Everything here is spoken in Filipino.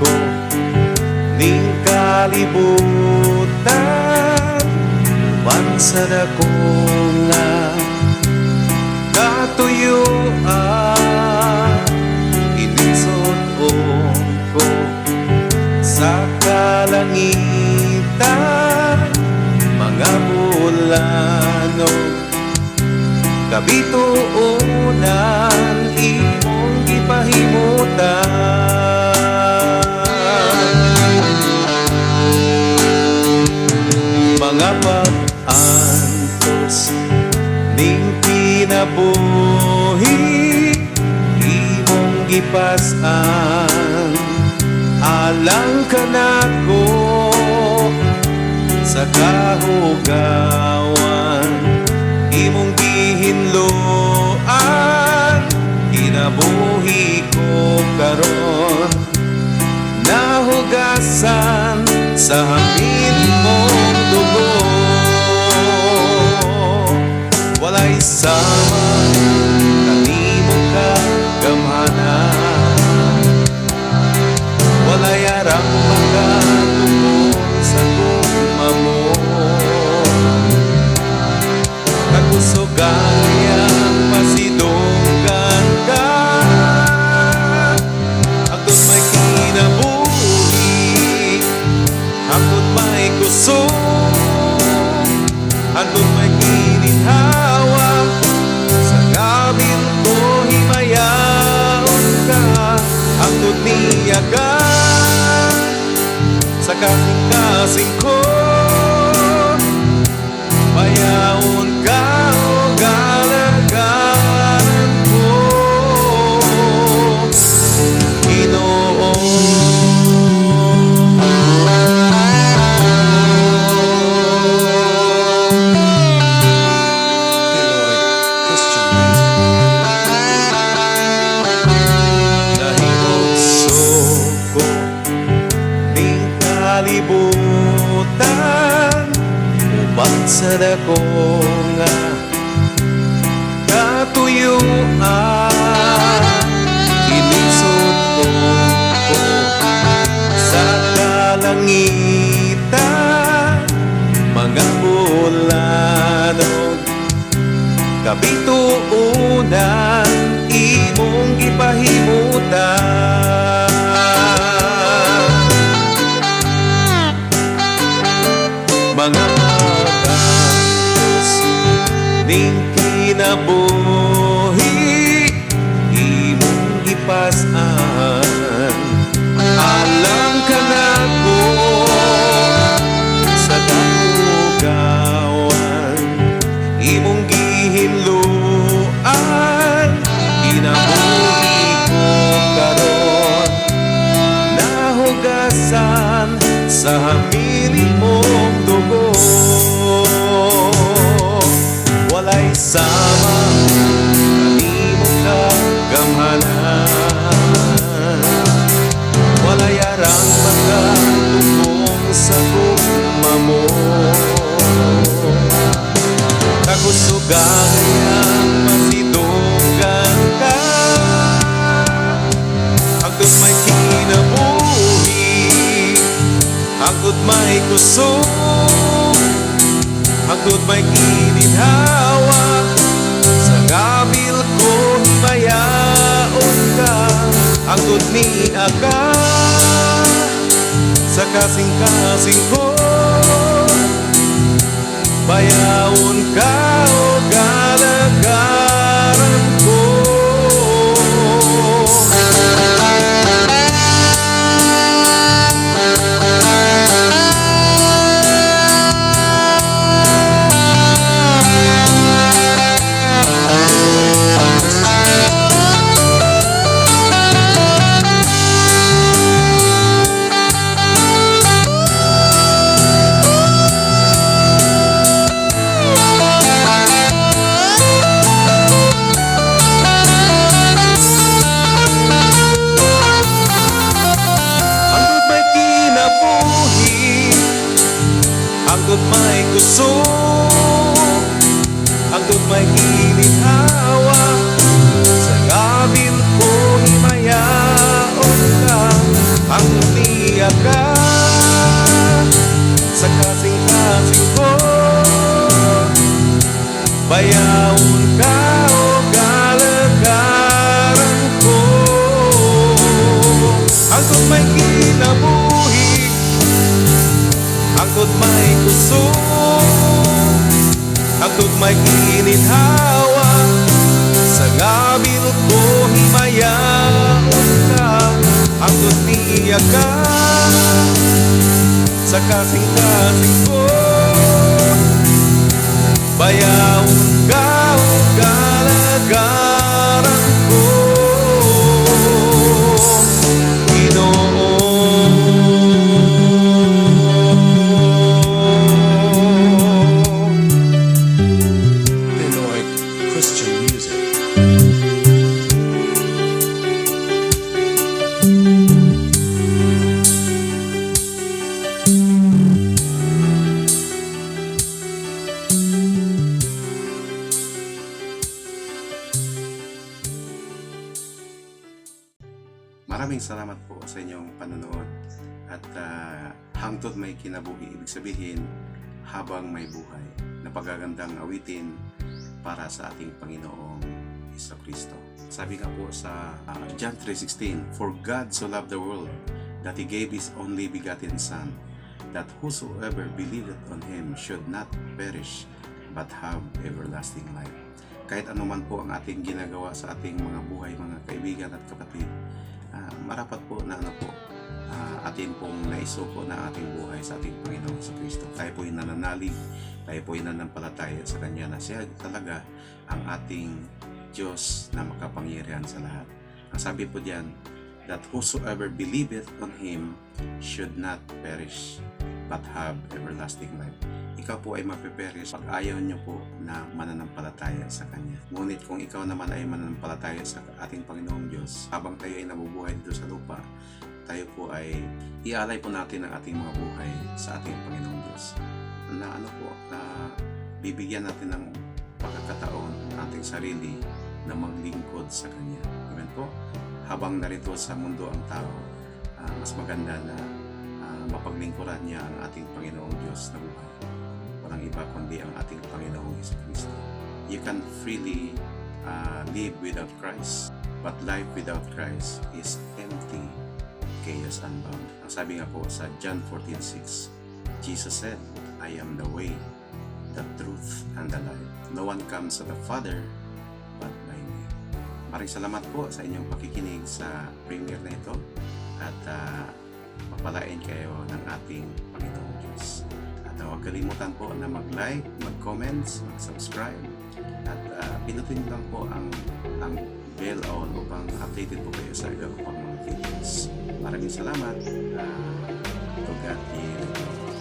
ko ning kalibutan bansa dako nga katuyuan inisod-on ko sa kalangitan mga bulanog kabituunan imong gipahimutan mga pag-antos ning kinabuhi imong gipas-an alang kanako sa kahugawan imong gihinloan kinabuhi ko karon nahugasan sa hangin mong dugo walay sama kanimo ka gamhanan walay arang magatugon sa gugmamo kagusugayang masidunggan ka agtod may kinabuhi agtod may kusog agtod may gininhawa sa gabil ko himayaon ka agtod niyaga sa kasing-kasing ko payaon ka o galagaran ko Ginoo kalibutan uban sa dako nga katuyuan inisod-on ko sa kalangitan mga bulanog kabituunan imong gipahimutan mga pag-antos ning kinabuhi imong gipas-an alam kanako sa kahugawan imong gihinluan kinabuhi ko karon nahugasan sa hamili mong dugo walay sama kanimo ka gamhanan walay arang magatugon sa gugmamo kagusugayang masidunggan ka agtod may kinabuhi agtod may kusog agtod may gininhawa sa gabil ko himayaon ka agtod niya ka sa kasing-kasing ko bayaon ka o galagaran ko hangtod may kusog, hangtod may gininhawa, sa gabil ko himayaon ka, hangtod kinabuhi, hangtod may kusog, hangtod may gininhawa. Sa ngabil ko himayaon ka, hangtod niya ka. Sa kasing-kasing ko, bayaon ka o kalagaran ko, Pinoy Christian music. Maraming salamat po sa inyong panonood at hangtod may kinabuhi, ibig sabihin habang may buhay, napagagandang awitin para sa ating Panginoong Jesucristo. Sabi nga po sa John 3:16, "For God so loved the world that He gave His only begotten Son, that whosoever believeth on Him should not perish but have everlasting life." Kahit anuman po ang ating ginagawa sa ating mga buhay, mga kaibigan at kapatid, marapat po na atin pong naisuko na ating buhay sa ating Panginoon sa Kristo. Tayo po yung nananalig, tayo po yung nanampalataya sa Kanya na Siya talaga ang ating Diyos na makapangyarihan sa lahat. Ang sabi po diyan, that whosoever believeth on Him should not perish but have everlasting life. Ikaw po ay mapiperish pag ayaw nyo po na mananampalataya sa Kanya. Ngunit kung ikaw naman ay mananampalataya sa ating Panginoong Diyos, habang tayo ay nabubuhay dito sa lupa, tayo po ay ialay po natin ang ating mga buhay sa ating Panginoong Diyos. Na bibigyan natin ng pagkakataon ng ating sarili na maglingkod sa Kanya. Amen po? Habang narito sa mundo ang tao, mas maganda na mapaglingkuran niya ang ating Panginoong Diyos na buhay. Walang iba kundi ang ating Panginoong Jesucristo. You can freely live without Christ, but life without Christ is empty, chaos unbound. Ang sabi nga po sa John 14:6, Jesus said, "I am the way, the truth, and the life. No one comes to the Father but by me." Maraming salamat po sa inyong pakikinig sa premiere na ito at mapalain kayo ng ating Panginoong Diyos. At huwag kalimutan po na mag-like, mag-comments, mag-subscribe at pinutin lang po ang bell on upang updated po kayo sa iba pang mga videos. Maraming salamat. To God be the glory.